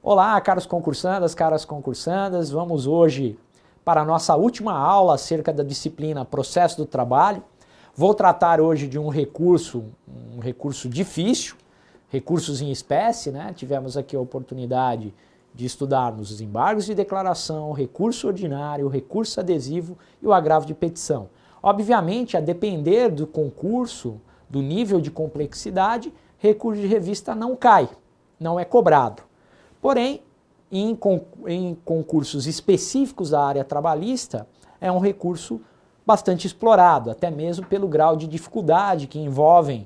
Olá, caros concursandas, caras concursandas, vamos hoje para a nossa última aula acerca da disciplina Processo do Trabalho. Vou tratar hoje de um recurso difícil, recursos em espécie, né? Tivemos aqui a oportunidade de estudarmos os embargos de declaração, recurso ordinário, recurso adesivo e o agravo de petição. Obviamente, a depender do concurso, do nível de complexidade, recurso de revista não cai, não é cobrado. Porém, em concursos específicos da área trabalhista, é um recurso bastante explorado, até mesmo pelo grau de dificuldade que envolvem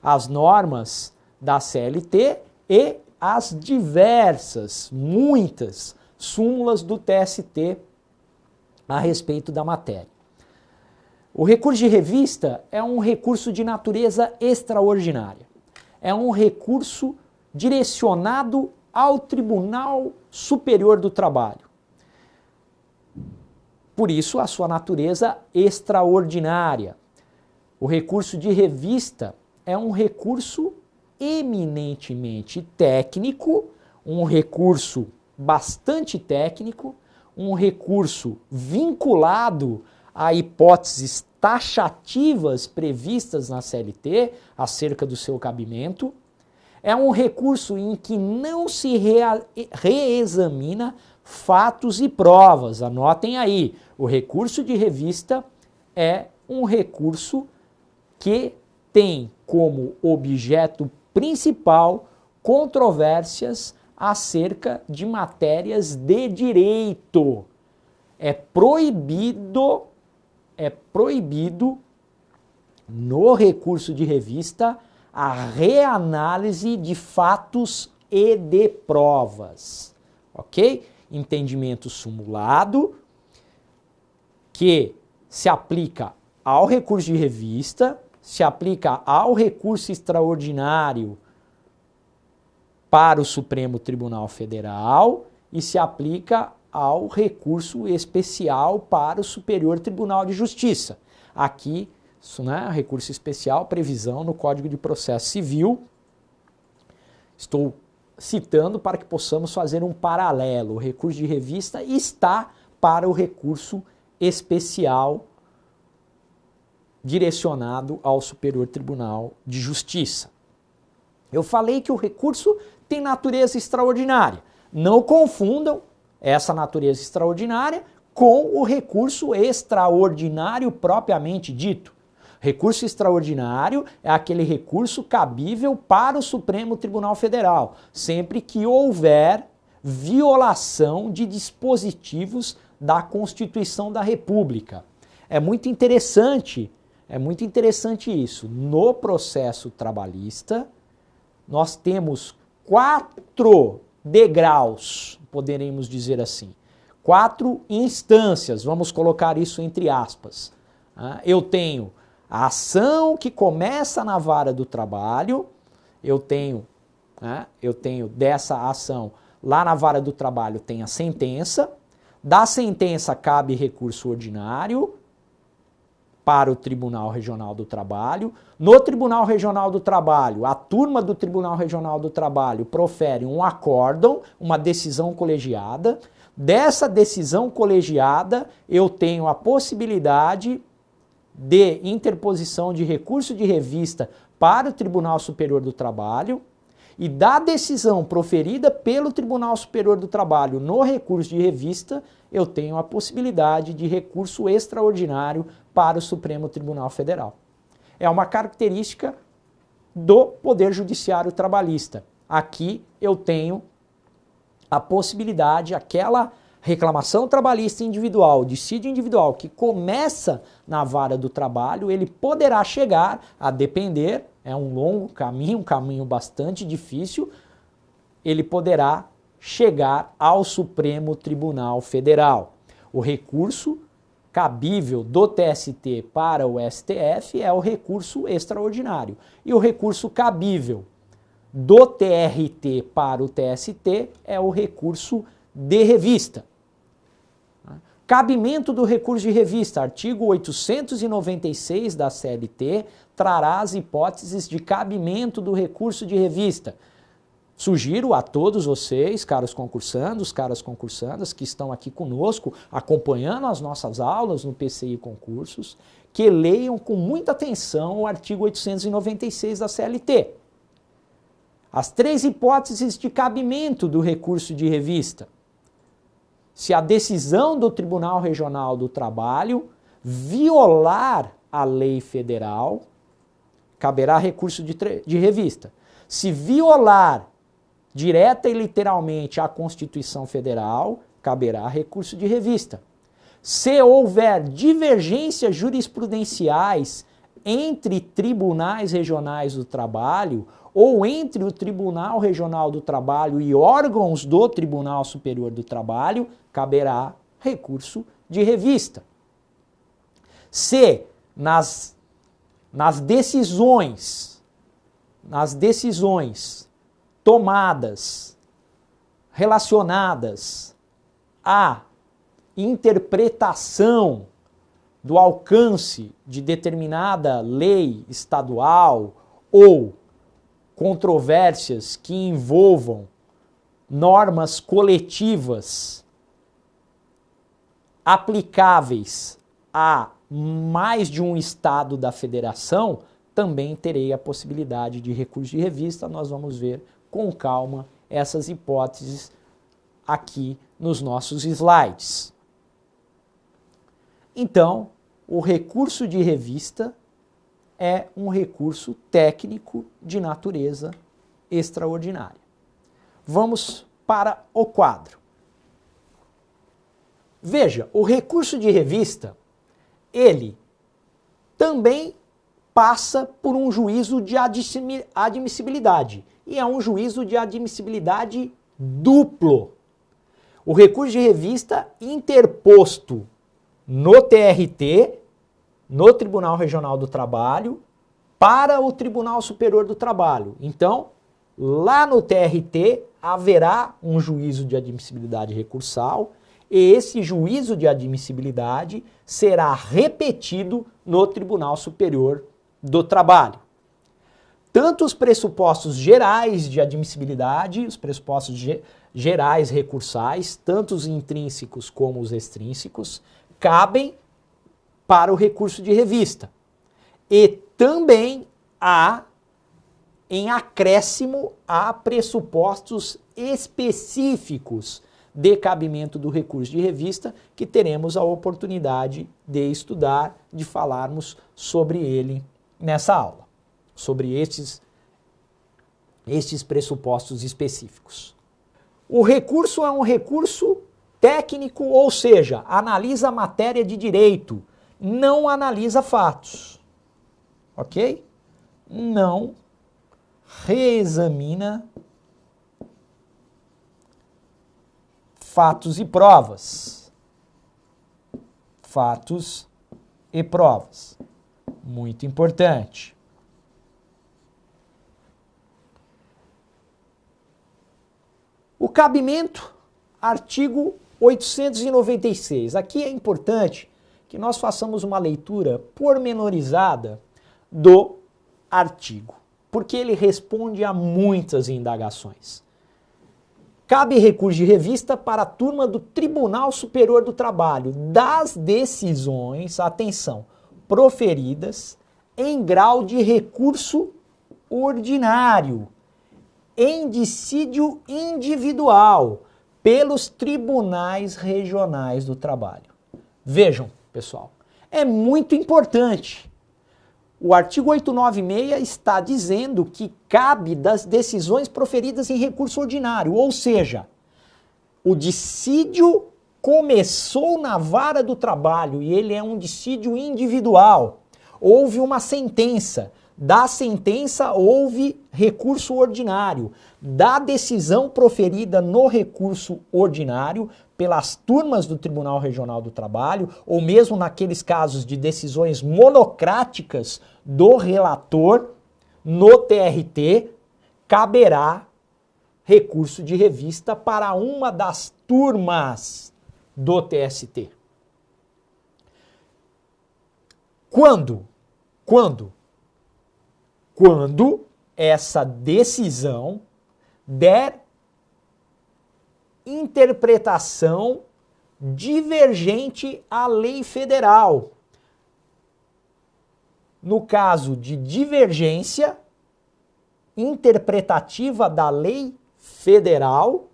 as normas da CLT e as diversas, muitas súmulas do TST a respeito da matéria. O recurso de revista é um recurso de natureza extraordinária. É um recurso direcionado ao Tribunal Superior do Trabalho. Por isso, a sua natureza extraordinária. O recurso de revista é um recurso eminentemente técnico, um recurso bastante técnico, um recurso vinculado a hipóteses taxativas previstas na CLT acerca do seu cabimento. É um recurso em que não se reexamina fatos e provas. Anotem aí, o recurso de revista é um recurso que tem como objeto principal controvérsias acerca de matérias de direito. É proibido no recurso de revista a reanálise de fatos e de provas, ok? Entendimento sumulado que se aplica ao recurso de revista, se aplica ao recurso extraordinário para o Supremo Tribunal Federal e se aplica ao recurso especial para o Superior Tribunal de Justiça. Aqui, isso, né, recurso especial, previsão no Código de Processo Civil. Estou citando para que possamos fazer um paralelo. O recurso de revista está para o recurso especial direcionado ao Superior Tribunal de Justiça. Eu falei que o recurso tem natureza extraordinária. Não confundam essa natureza extraordinária com o recurso extraordinário propriamente dito. Recurso extraordinário é aquele recurso cabível para o Supremo Tribunal Federal, sempre que houver violação de dispositivos da Constituição da República. É muito interessante isso. No processo trabalhista, nós temos 4 degraus, poderemos dizer assim. 4 instâncias, vamos colocar isso entre aspas. Eu tenho a ação que começa na vara do trabalho, eu tenho dessa ação lá na vara do trabalho tem a sentença, da sentença cabe recurso ordinário para o Tribunal Regional do Trabalho. No Tribunal Regional do Trabalho, a turma do Tribunal Regional do Trabalho profere um acórdão, uma decisão colegiada. Dessa decisão colegiada, eu tenho a possibilidade de interposição de recurso de revista para o Tribunal Superior do Trabalho. E da decisão proferida pelo Tribunal Superior do Trabalho no recurso de revista, eu tenho a possibilidade de recurso extraordinário para o Supremo Tribunal Federal. É uma característica do Poder Judiciário Trabalhista. Aqui eu tenho a possibilidade, aquela reclamação trabalhista individual, dissídio individual que começa na vara do trabalho, ele poderá chegar a depender, é um longo caminho, um caminho bastante difícil, ele poderá chegar ao Supremo Tribunal Federal. O recurso cabível do TST para o STF é o recurso extraordinário. E o recurso cabível do TRT para o TST é o recurso de revista. Cabimento do recurso de revista, artigo 896 da CLT, trará as hipóteses de cabimento do recurso de revista. Sugiro a todos vocês, caros concursandos, caras concursandas, que estão aqui conosco, acompanhando as nossas aulas no PCI Concursos, que leiam com muita atenção o artigo 896 da CLT. As 3 hipóteses de cabimento do recurso de revista. Se a decisão do Tribunal Regional do Trabalho violar a lei federal, caberá recurso de revista. Se violar direta e literalmente a Constituição Federal, caberá recurso de revista. Se houver divergências jurisprudenciais entre tribunais regionais do trabalho ou entre o Tribunal Regional do Trabalho e órgãos do Tribunal Superior do Trabalho, caberá recurso de revista. Se nas decisões tomadas relacionadas à interpretação do alcance de determinada lei estadual ou controvérsias que envolvam normas coletivas aplicáveis a mais de um estado da federação, também terei a possibilidade de recurso de revista. Nós vamos ver com calma essas hipóteses aqui nos nossos slides. Então, o recurso de revista é um recurso técnico de natureza extraordinária. Vamos para o quadro. Veja, o recurso de revista, ele também passa por um juízo de admissibilidade. E é um juízo de admissibilidade duplo. O recurso de revista interposto no TRT, no Tribunal Regional do Trabalho, para o Tribunal Superior do Trabalho. Então, lá no TRT haverá um juízo de admissibilidade recursal e esse juízo de admissibilidade será repetido no Tribunal Superior do Trabalho. Tanto os pressupostos gerais de admissibilidade, os pressupostos gerais recursais, tanto os intrínsecos como os extrínsecos, cabem para o recurso de revista. E também há, em acréscimo, há pressupostos específicos de cabimento do recurso de revista, que teremos a oportunidade de estudar, de falarmos sobre ele nessa aula, sobre estes pressupostos específicos. O recurso é um recurso técnico, ou seja, analisa a matéria de direito, não analisa fatos, ok? Não reexamina fatos e provas. Fatos e provas. Muito importante. O cabimento, artigo 896. Aqui é importante que nós façamos uma leitura pormenorizada do artigo, porque ele responde a muitas indagações. Cabe recurso de revista para a turma do Tribunal Superior do Trabalho das decisões, atenção, proferidas em grau de recurso ordinário, em dissídio individual, pelos tribunais regionais do trabalho. Vejam, pessoal, é muito importante. O artigo 896 está dizendo que cabe das decisões proferidas em recurso ordinário, ou seja, o dissídio começou na vara do trabalho e ele é um dissídio individual. Houve uma sentença, da sentença houve recurso ordinário, da decisão proferida no recurso ordinário pelas turmas do Tribunal Regional do Trabalho, ou mesmo naqueles casos de decisões monocráticas do relator no TRT, caberá recurso de revista para uma das turmas do TST. Quando essa decisão der interpretação divergente à lei federal. No caso de divergência interpretativa da lei federal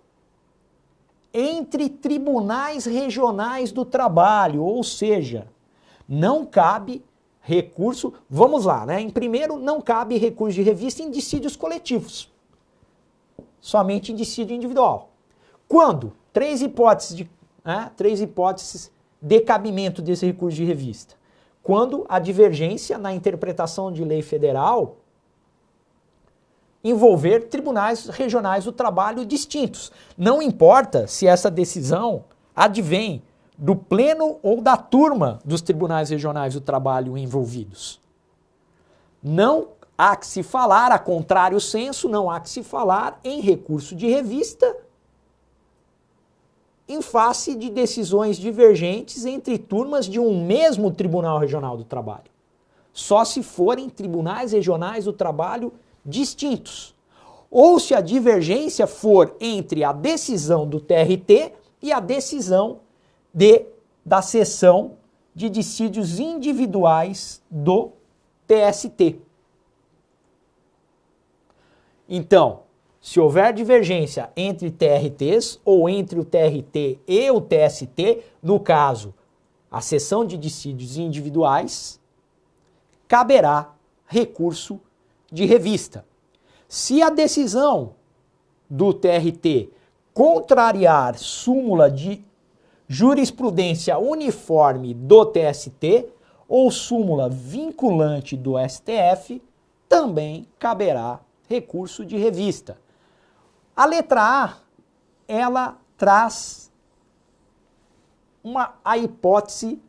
entre tribunais regionais do trabalho, ou seja, não cabe recurso, vamos lá, né? Em primeiro, não cabe recurso de revista em dissídios coletivos, somente em dissídio individual. Quando? Três hipóteses de cabimento desse recurso de revista. Quando a divergência na interpretação de lei federal envolver tribunais regionais do trabalho distintos. Não importa se essa decisão advém do pleno ou da turma dos tribunais regionais do trabalho envolvidos. Não há que se falar, a contrário senso, não há que se falar em recurso de revista em face de decisões divergentes entre turmas de um mesmo Tribunal Regional do Trabalho. Só se forem tribunais regionais do trabalho distintos. Ou se a divergência for entre a decisão do TRT e a decisão da seção de dissídios individuais do TST. Então, se houver divergência entre TRTs ou entre o TRT e o TST, no caso, a seção de dissídios individuais, caberá recurso de revista. Se a decisão do TRT contrariar súmula de jurisprudência uniforme do TST ou súmula vinculante do STF, também caberá recurso de revista. A letra A, ela traz a hipótese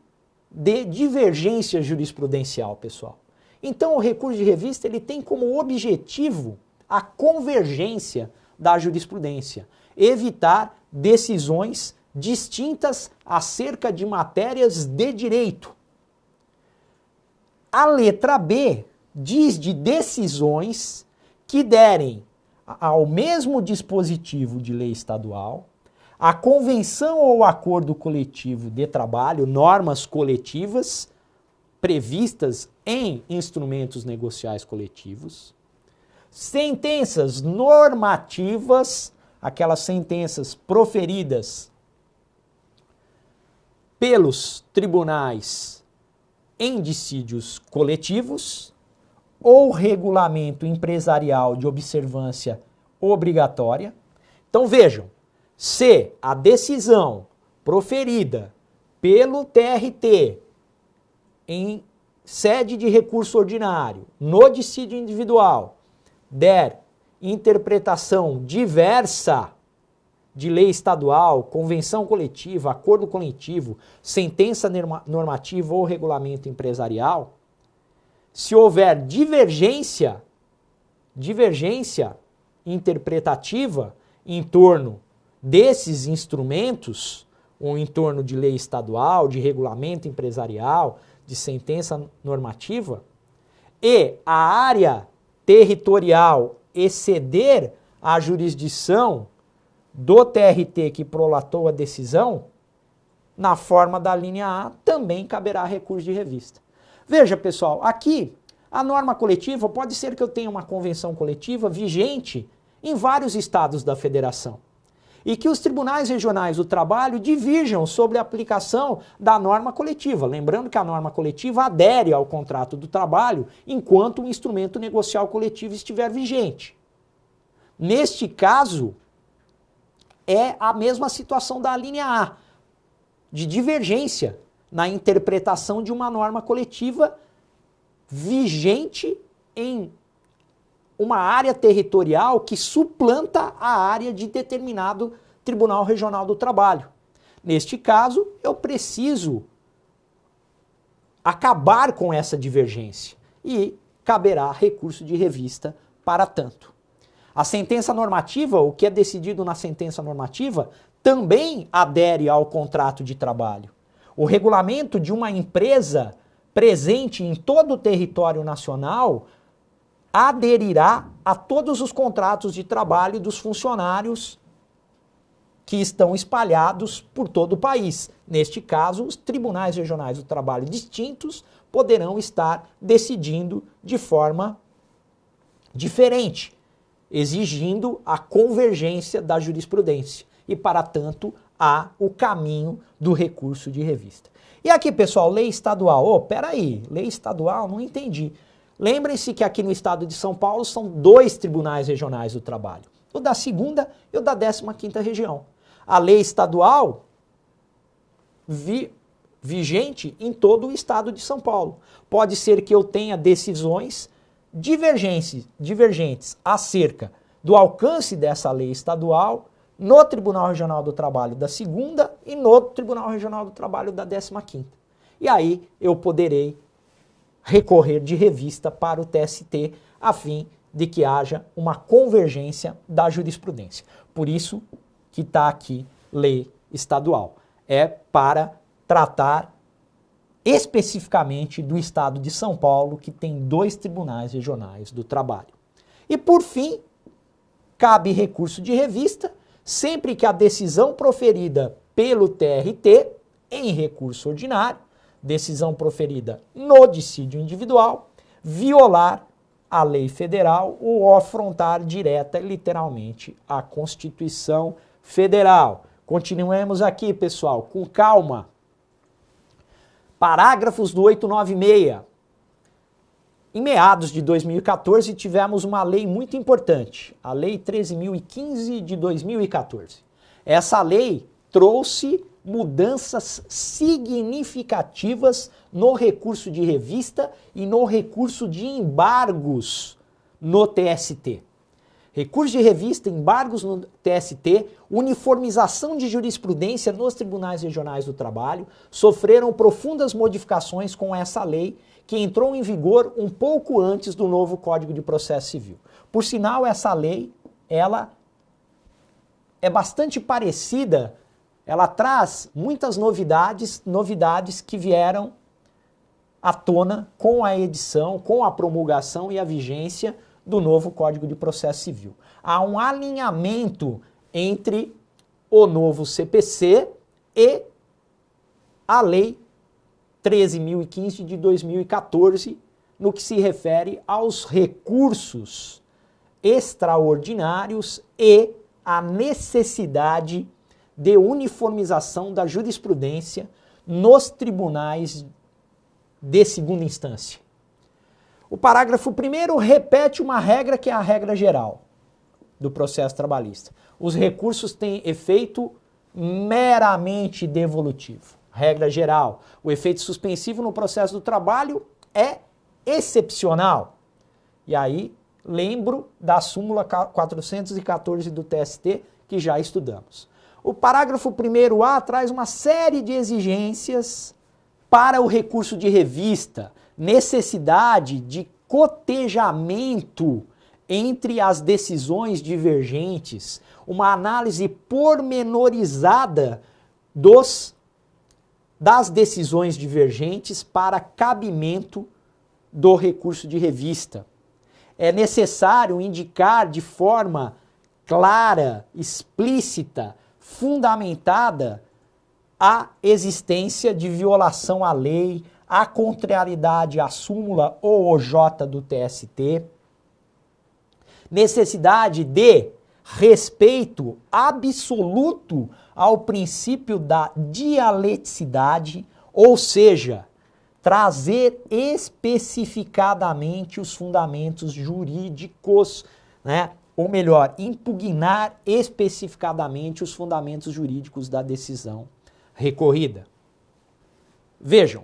de divergência jurisprudencial, pessoal. Então, o recurso de revista ele tem como objetivo a convergência da jurisprudência, evitar decisões distintas acerca de matérias de direito. A letra B diz de decisões que derem ao mesmo dispositivo de lei estadual, a convenção ou acordo coletivo de trabalho, normas coletivas previstas em instrumentos negociais coletivos, sentenças normativas, aquelas sentenças proferidas pelos tribunais em dissídios coletivos, ou regulamento empresarial de observância obrigatória. Então vejam, se a decisão proferida pelo TRT em sede de recurso ordinário, no dissídio individual, der interpretação diversa de lei estadual, convenção coletiva, acordo coletivo, sentença normativa ou regulamento empresarial, se houver divergência interpretativa em torno desses instrumentos, ou em torno de lei estadual, de regulamento empresarial, de sentença normativa, e a área territorial exceder a jurisdição do TRT que prolatou a decisão, na forma da linha A, também caberá recurso de revista. Veja, pessoal, aqui a norma coletiva pode ser que eu tenha uma convenção coletiva vigente em vários estados da federação e que os tribunais regionais do trabalho divirjam sobre a aplicação da norma coletiva. Lembrando que a norma coletiva adere ao contrato do trabalho enquanto o instrumento negocial coletivo estiver vigente. Neste caso, é a mesma situação da linha A, de divergência na interpretação de uma norma coletiva vigente em uma área territorial que suplanta a área de determinado Tribunal Regional do Trabalho. Neste caso, eu preciso acabar com essa divergência e caberá recurso de revista para tanto. A sentença normativa, o que é decidido na sentença normativa, também adere ao contrato de trabalho. O regulamento de uma empresa presente em todo o território nacional aderirá a todos os contratos de trabalho dos funcionários que estão espalhados por todo o país. Neste caso, os tribunais regionais do trabalho distintos poderão estar decidindo de forma diferente, exigindo a convergência da jurisprudência. E, para tanto, há o caminho do recurso de revista. E aqui, pessoal, lei estadual. Peraí, lei estadual, não entendi. Lembrem-se que aqui no estado de São Paulo são 2 tribunais regionais do trabalho. O da 2ª e o da 15ª região. A lei estadual vigente em todo o estado de São Paulo. Pode ser que eu tenha decisões divergentes acerca do alcance dessa lei estadual no Tribunal Regional do Trabalho da 2ª e no Tribunal Regional do Trabalho da 15ª. E aí eu poderei recorrer de revista para o TST a fim de que haja uma convergência da jurisprudência. Por isso que está aqui lei estadual. É para tratar especificamente do estado de São Paulo, que tem 2 tribunais regionais do trabalho. E por fim, cabe recurso de revista sempre que a decisão proferida pelo TRT em recurso ordinário, decisão proferida no dissídio individual, violar a lei federal ou afrontar direta e literalmente a Constituição Federal. Continuemos aqui, pessoal, com calma. Parágrafos do 896. Em meados de 2014, tivemos uma lei muito importante, a Lei 13.015 de 2014. Essa lei trouxe mudanças significativas no recurso de revista e no recurso de embargos no TST. Recurso de revista, embargos no TST, uniformização de jurisprudência nos tribunais regionais do trabalho sofreram profundas modificações com essa lei que entrou em vigor um pouco antes do novo Código de Processo Civil. Por sinal, essa lei, ela é bastante parecida, ela traz muitas novidades que vieram à tona com a edição, com a promulgação e a vigência do novo Código de Processo Civil. Há um alinhamento entre o novo CPC e a Lei 13.015 de 2014, no que se refere aos recursos extraordinários e a necessidade de uniformização da jurisprudência nos tribunais de segunda instância. O parágrafo 1º repete uma regra que é a regra geral do processo trabalhista. Os recursos têm efeito meramente devolutivo. Regra geral, o efeito suspensivo no processo do trabalho é excepcional. E aí, lembro da súmula 414 do TST, que já estudamos. O parágrafo 1º-A traz uma série de exigências para o recurso de revista, necessidade de cotejamento entre as decisões divergentes, uma análise pormenorizada das decisões divergentes para cabimento do recurso de revista. É necessário indicar de forma clara, explícita, fundamentada a existência de violação à lei, a contrariedade à súmula ou OJ do TST, necessidade de respeito absoluto ao princípio da dialeticidade, ou seja, trazer especificadamente os fundamentos jurídicos, né? Ou melhor, impugnar especificadamente os fundamentos jurídicos da decisão recorrida. Vejam,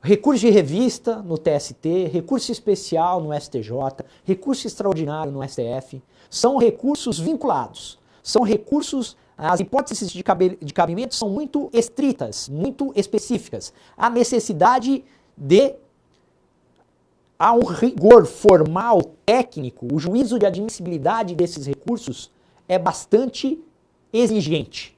recurso de revista no TST, recurso especial no STJ, recurso extraordinário no STF, são recursos vinculados, são recursos, as hipóteses de cabimento são muito estritas, muito específicas. A necessidade de, há um rigor formal, técnico, o juízo de admissibilidade desses recursos é bastante exigente.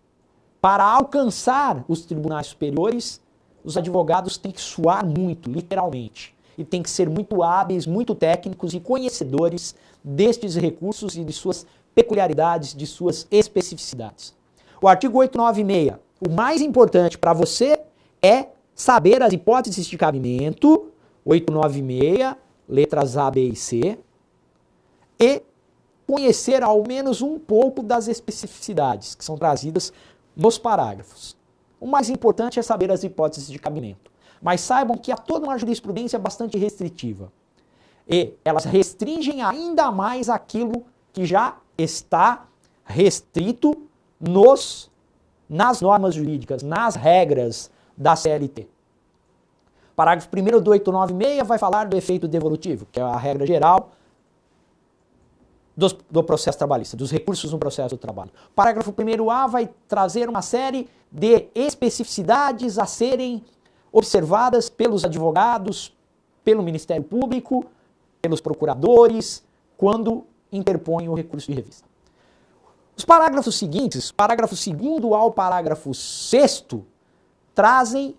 Para alcançar os tribunais superiores, os advogados têm que suar muito, literalmente. e têm que ser muito hábeis, muito técnicos e conhecedores destes recursos e de suas peculiaridades, de suas especificidades. O artigo 896, o mais importante para você é saber as hipóteses de cabimento, 896, letras A, B e C, e conhecer ao menos um pouco das especificidades que são trazidas nos parágrafos. O mais importante é saber as hipóteses de cabimento. Mas saibam que há toda uma jurisprudência bastante restritiva. E elas restringem ainda mais aquilo que já está restrito nas normas jurídicas, nas regras da CLT. Parágrafo 1º do 896 vai falar do efeito devolutivo, que é a regra geral do processo trabalhista, dos recursos no processo do trabalho. O parágrafo 1º A vai trazer uma série de especificidades a serem observadas pelos advogados, pelo Ministério Público, pelos procuradores, quando interpõem o recurso de revista. Os parágrafos seguintes, parágrafo 2º ao parágrafo 6º, trazem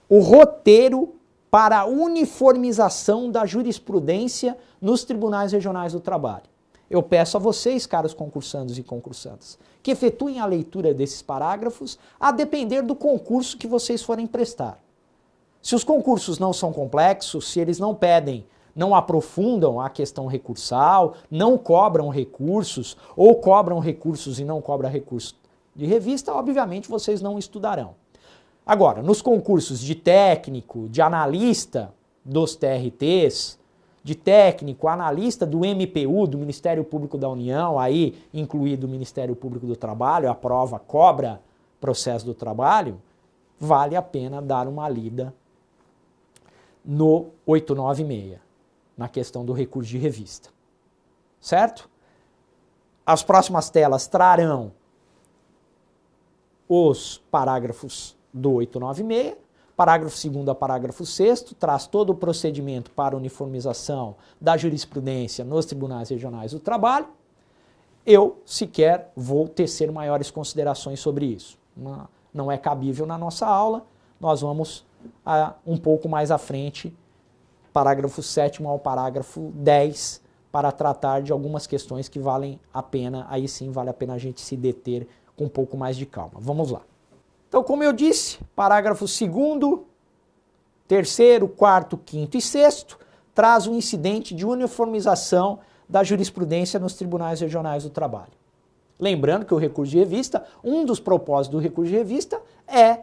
o roteiro para a uniformização da jurisprudência nos tribunais regionais do trabalho. Eu peço a vocês, caros concursandos e concursandas, que efetuem a leitura desses parágrafos a depender do concurso que vocês forem prestar. Se os concursos não são complexos, se eles não pedem, não aprofundam a questão recursal, não cobram recursos, ou cobram recursos e não cobram recurso de revista, obviamente vocês não estudarão. Agora, nos concursos de técnico, de analista dos TRTs, de técnico, analista do MPU, do Ministério Público da União, aí incluído o Ministério Público do Trabalho, a prova cobra processo do trabalho, vale a pena dar uma lida no 896, na questão do recurso de revista. Certo? As próximas telas trarão os parágrafos do 896, parágrafo 2º a parágrafo 6º, traz todo o procedimento para uniformização da jurisprudência nos tribunais regionais do trabalho. Eu sequer vou tecer maiores considerações sobre isso. Não é cabível na nossa aula, nós vamos um pouco mais à frente, parágrafo 7º ao parágrafo 10, para tratar de algumas questões que valem a pena, aí sim vale a pena a gente se deter com um pouco mais de calma. Vamos lá. Então, como eu disse, parágrafo 2º, 3º, 4º, 5º e 6º traz um incidente de uniformização da jurisprudência nos tribunais regionais do trabalho. Lembrando que o recurso de revista, um dos propósitos do recurso de revista é,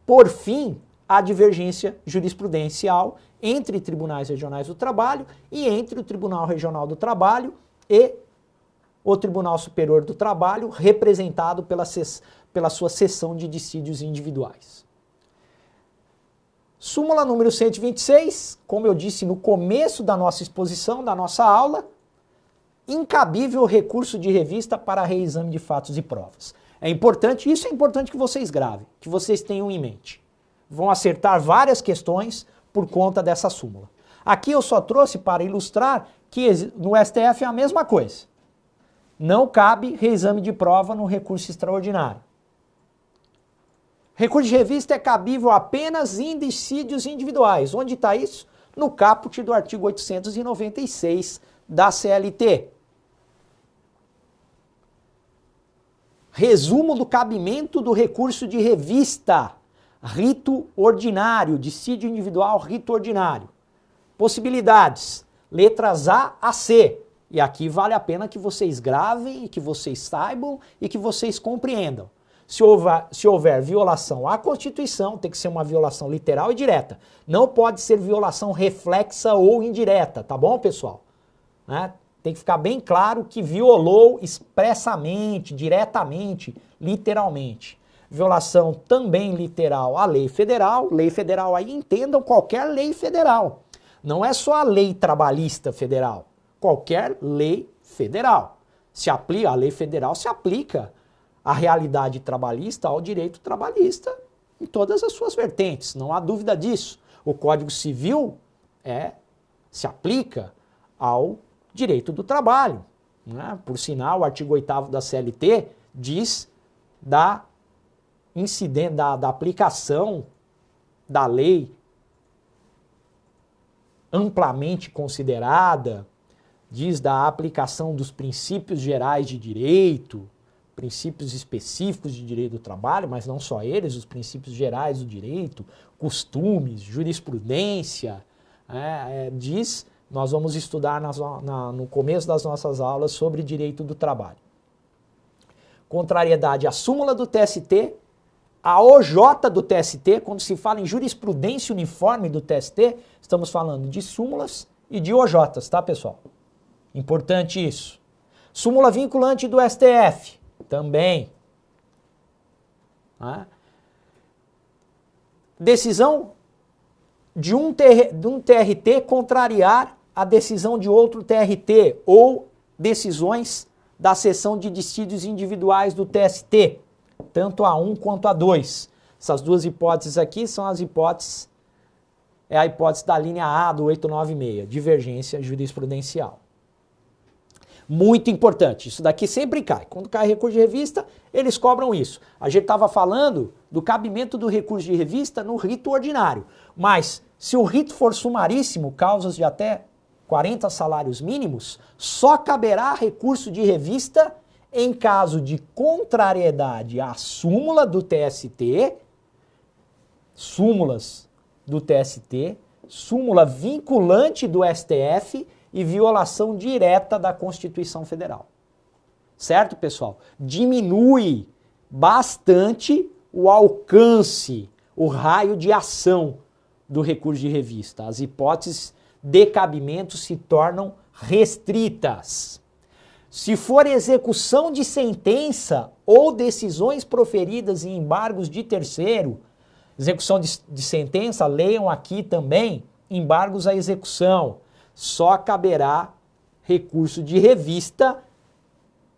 por fim, a divergência jurisprudencial entre tribunais regionais do trabalho e entre o Tribunal Regional do Trabalho e o Tribunal Superior do Trabalho, representado pela sua seção de dissídios individuais. Súmula número 126, como eu disse no começo da nossa exposição, da nossa aula, incabível recurso de revista para reexame de fatos e provas. É importante, isso é importante que vocês gravem, que vocês tenham em mente. Vão acertar várias questões por conta dessa súmula. Aqui eu só trouxe para ilustrar que no STF é a mesma coisa. Não cabe reexame de prova no recurso extraordinário. Recurso de revista é cabível apenas em dissídios individuais. Onde está isso? No caput do artigo 896 da CLT. Resumo do cabimento do recurso de revista. Rito ordinário, dissídio individual, rito ordinário. Possibilidades, letras A a C. E aqui vale a pena que vocês gravem, e que vocês saibam e que vocês compreendam. Se houver violação à Constituição, tem que ser uma violação literal e direta. Não pode ser violação reflexa ou indireta, tá bom, pessoal? Né? Tem que ficar bem claro que violou expressamente, diretamente, literalmente. Violação também literal à lei federal aí entendam qualquer lei federal. Não é só a lei trabalhista federal, qualquer lei federal. A lei federal se aplica à realidade trabalhista, ao direito trabalhista, em todas as suas vertentes, não há dúvida disso. O Código Civil se aplica ao direito do trabalho. Né? Por sinal, o artigo 8º da CLT diz da aplicação da lei amplamente considerada, diz da aplicação dos princípios gerais de direito, princípios específicos de direito do trabalho, mas não só eles, os princípios gerais do direito, costumes, jurisprudência, diz, nós vamos estudar no começo das nossas aulas sobre direito do trabalho. Contrariedade à súmula do TST, a OJ do TST, quando se fala em jurisprudência uniforme do TST, estamos falando de súmulas e de OJs, tá, pessoal? Importante isso. Súmula vinculante do STF, também. Decisão de um TRT contrariar a decisão de outro TRT ou decisões da seção de dissídios individuais do TST, tanto a 1 quanto a 2. Essas duas hipóteses aqui são as hipóteses, é a hipótese da linha A do 896, divergência jurisprudencial. Muito importante, isso daqui sempre cai. Quando cai recurso de revista, eles cobram isso. A gente estava falando do cabimento do recurso de revista no rito ordinário, mas se o rito for sumaríssimo, causas de até 40 salários mínimos, só caberá recurso de revista em caso de contrariedade à súmula do TST, súmulas do TST, súmula vinculante do STF e violação direta da Constituição Federal. Certo, pessoal? Diminui bastante o alcance, o raio de ação do recurso de revista. As hipóteses de cabimento se tornam restritas. Se for execução de sentença ou decisões proferidas em embargos de terceiro, execução de sentença, leiam aqui também, embargos à execução, só caberá recurso de revista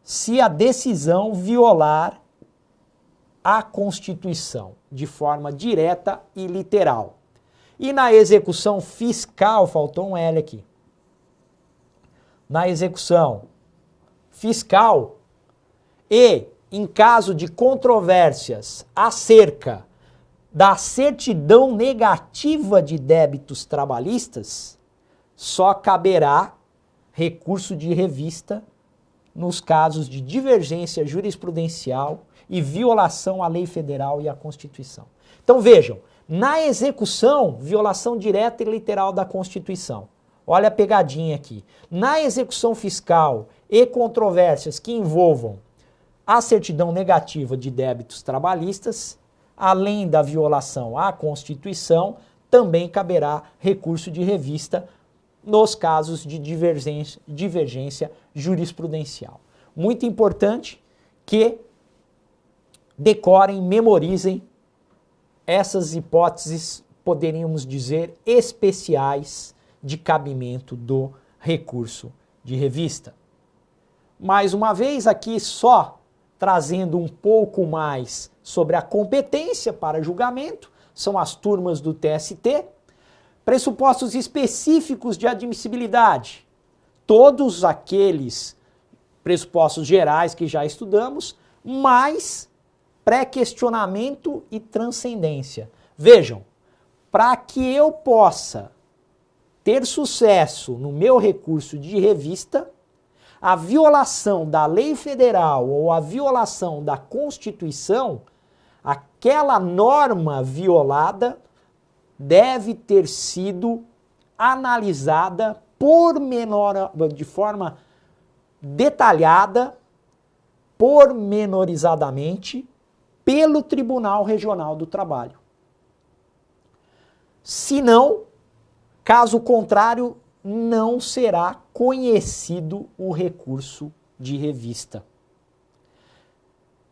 se a decisão violar a Constituição de forma direta e literal. E na execução fiscal, faltou um L aqui. Na execução fiscal e em caso de controvérsias acerca da certidão negativa de débitos trabalhistas, só caberá recurso de revista nos casos de divergência jurisprudencial e violação à lei federal e à Constituição. Então vejam, na execução, violação direta e literal da Constituição. Olha a pegadinha aqui. Na execução fiscal e controvérsias que envolvam a certidão negativa de débitos trabalhistas, além da violação à Constituição, também caberá recurso de revista nos casos de divergência jurisprudencial. Muito importante que decorem, memorizem essas hipóteses, poderíamos dizer, especiais de cabimento do recurso de revista. Mais uma vez, aqui só trazendo um pouco mais sobre a competência para julgamento, são as turmas do TST, pressupostos específicos de admissibilidade, todos aqueles pressupostos gerais que já estudamos, mais pré-questionamento e transcendência. Vejam, para que eu possa ter sucesso no meu recurso de revista, a violação da lei federal ou a violação da Constituição, aquela norma violada deve ter sido analisada de forma detalhada, pormenorizadamente, pelo Tribunal Regional do Trabalho. Se não, caso contrário, não será conhecido o recurso de revista.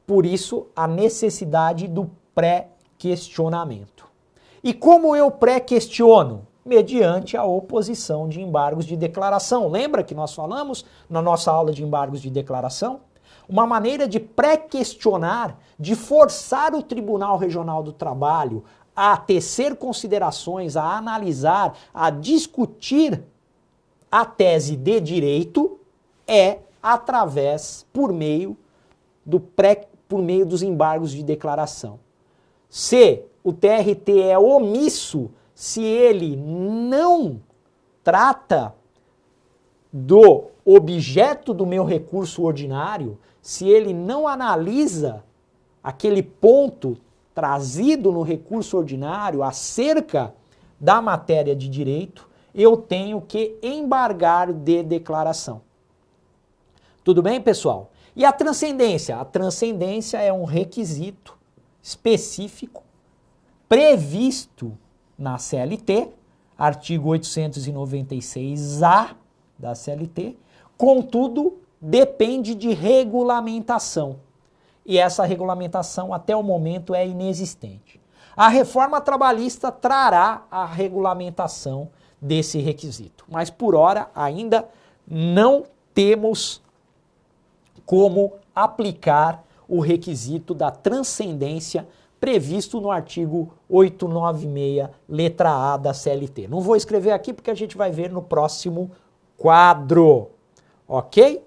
Por isso, a necessidade do pré-questionamento. E como eu pré-questiono? Mediante a oposição de embargos de declaração. Lembra que nós falamos na nossa aula de embargos de declaração? Uma maneira de pré-questionar, de forçar o Tribunal Regional do Trabalho a tecer considerações, a analisar, a discutir a tese de direito é através, por meio dos embargos de declaração. Se o TRT é omisso, se ele não trata do objeto do meu recurso ordinário, se ele não analisa aquele ponto trazido no recurso ordinário acerca da matéria de direito, eu tenho que embargar de declaração. Tudo bem, pessoal? E a transcendência? A transcendência é um requisito específico previsto na CLT, artigo 896-A da CLT, contudo, depende de regulamentação. E essa regulamentação, até o momento, é inexistente. A reforma trabalhista trará a regulamentação desse requisito. Mas, por hora, ainda não temos como aplicar o requisito da transcendência previsto no artigo 896, letra A da CLT. Não vou escrever aqui porque a gente vai ver no próximo quadro. Ok?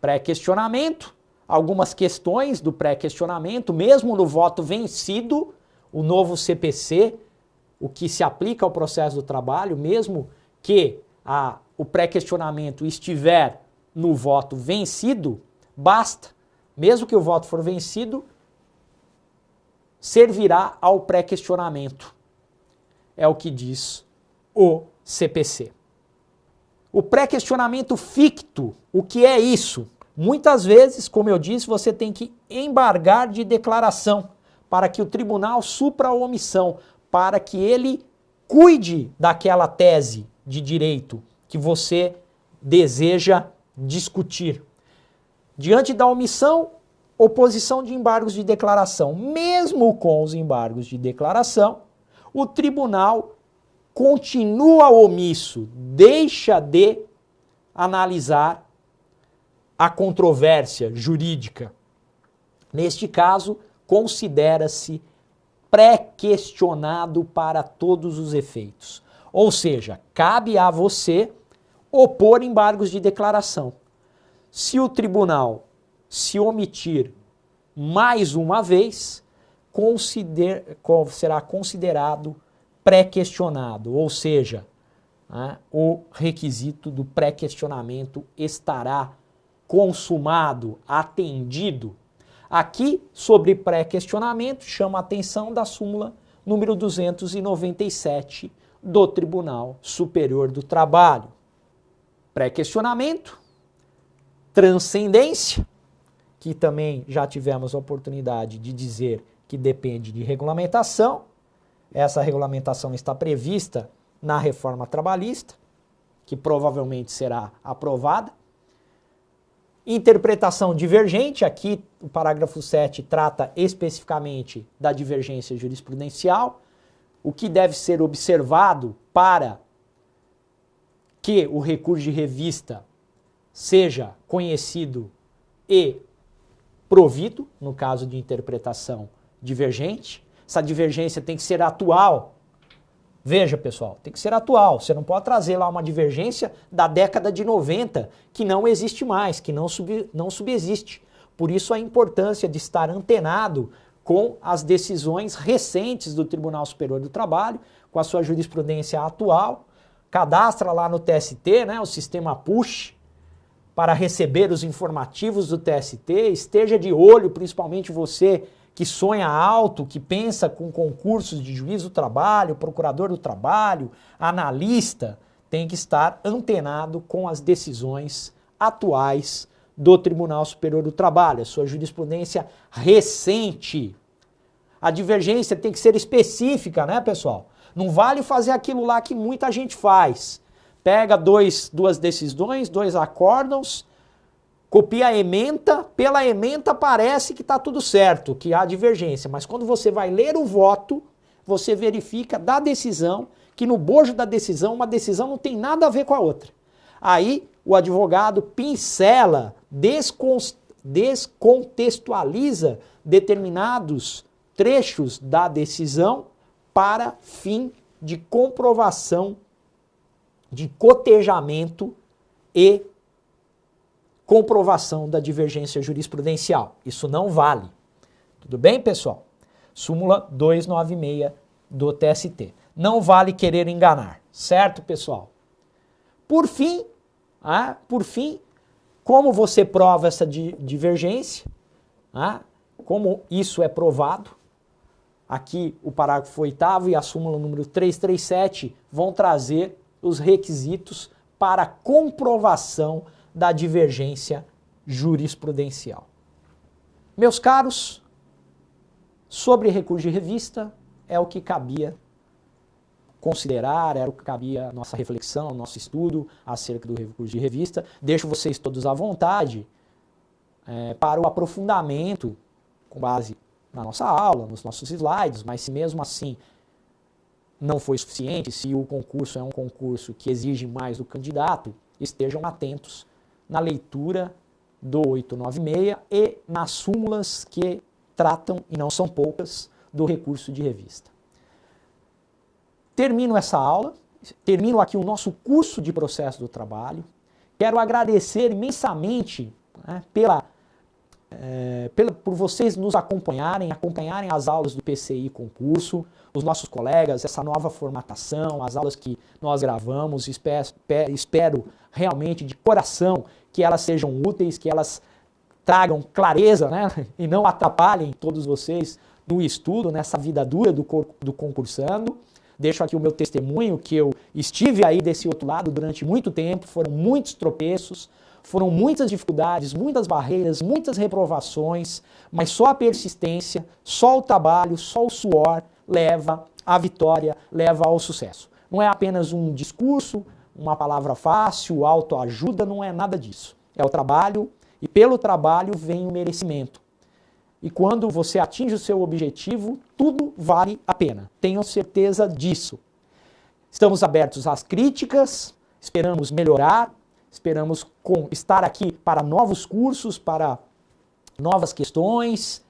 Pré-questionamento. Algumas questões do pré-questionamento, mesmo no voto vencido, o novo CPC, o que se aplica ao processo do trabalho, mesmo que o pré-questionamento estiver no voto vencido, basta, mesmo que o voto for vencido, servirá ao pré-questionamento. É o que diz o CPC. O pré-questionamento ficto, o que é isso? Muitas vezes, como eu disse, você tem que embargar de declaração para que o tribunal supra a omissão, para que ele cuide daquela tese de direito que você deseja discutir. Diante da omissão, oposição de embargos de declaração. Mesmo com os embargos de declaração, o tribunal continua omisso, deixa de analisar a controvérsia jurídica. Neste caso, considera-se pré-questionado para todos os efeitos. Ou seja, cabe a você opor embargos de declaração. Se o tribunal se omitir mais uma vez, será considerado pré-questionado, ou seja, o requisito do pré-questionamento estará consumado, atendido. Aqui, sobre pré-questionamento, chama a atenção da súmula número 297 do Tribunal Superior do Trabalho. Pré-questionamento, transcendência, que também já tivemos a oportunidade de dizer que depende de regulamentação. Essa regulamentação está prevista na reforma trabalhista, que provavelmente será aprovada. Interpretação divergente, aqui o parágrafo 7 trata especificamente da divergência jurisprudencial, o que deve ser observado para que o recurso de revista seja conhecido e provido, no caso de interpretação divergente. Essa divergência tem que ser atual. Veja, pessoal, tem que ser atual. Você não pode trazer lá uma divergência da década de 90 que não existe mais, que não subexiste. Por isso a importância de estar antenado com as decisões recentes do Tribunal Superior do Trabalho, com a sua jurisprudência atual. Cadastra lá no TST, o sistema PUSH, para receber os informativos do TST. Esteja de olho, principalmente você que sonha alto, que pensa com concursos de juiz do trabalho, procurador do trabalho, analista, tem que estar antenado com as decisões atuais do Tribunal Superior do Trabalho, a sua jurisprudência recente. A divergência tem que ser específica, né, pessoal? Não vale fazer aquilo lá que muita gente faz. Pega duas decisões, 2 acórdãos, copia a ementa, pela ementa parece que está tudo certo, que há divergência, mas quando você vai ler o voto, você verifica da decisão, que no bojo da decisão, uma decisão não tem nada a ver com a outra. Aí o advogado pincela, descontextualiza determinados trechos da decisão para fim de comprovação, de cotejamento e comprovação da divergência jurisprudencial. Isso não vale. Tudo bem, pessoal? Súmula 296 do TST. Não vale querer enganar, certo, pessoal? Por fim, como você prova essa divergência? Como isso é provado? Aqui o parágrafo 8º e a súmula número 337 vão trazer os requisitos para comprovação da divergência jurisprudencial. Meus caros, sobre recurso de revista é o que cabia considerar, era o que cabia a nossa reflexão, nosso estudo acerca do recurso de revista. Deixo vocês todos à vontade para o aprofundamento com base na nossa aula, nos nossos slides, mas se mesmo assim não foi suficiente, se o concurso é um concurso que exige mais do candidato, estejam atentos na leitura do 896 e nas súmulas que tratam, e não são poucas, do recurso de revista. Termino essa aula, termino aqui o nosso curso de processo do trabalho. Quero agradecer imensamente por vocês nos acompanharem as aulas do PCI Concurso, os nossos colegas, essa nova formatação, as aulas que nós gravamos. Espero realmente de coração que elas sejam úteis, que elas tragam clareza, e não atrapalhem todos vocês no estudo, nessa vida dura do concursando. Deixo aqui o meu testemunho que eu estive aí desse outro lado durante muito tempo, foram muitos tropeços, foram muitas dificuldades, muitas barreiras, muitas reprovações, mas só a persistência, só o trabalho, só o suor leva à vitória, leva ao sucesso. Não é apenas um discurso, uma palavra fácil, autoajuda, não é nada disso. É o trabalho e pelo trabalho vem o merecimento. E quando você atinge o seu objetivo, tudo vale a pena. Tenham certeza disso. Estamos abertos às críticas, esperamos melhorar, esperamos estar aqui para novos cursos, para novas questões,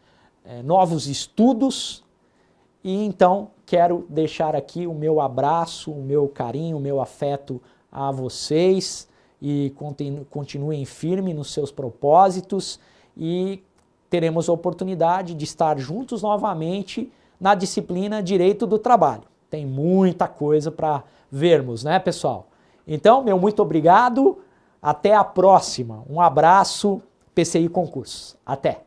novos estudos. E então quero deixar aqui o meu abraço, o meu carinho, o meu afeto a vocês e continuem firmes nos seus propósitos e teremos a oportunidade de estar juntos novamente na disciplina Direito do Trabalho. Tem muita coisa para vermos, né, pessoal? Então, meu muito obrigado. Até a próxima. Um abraço, PCI Concursos. Até!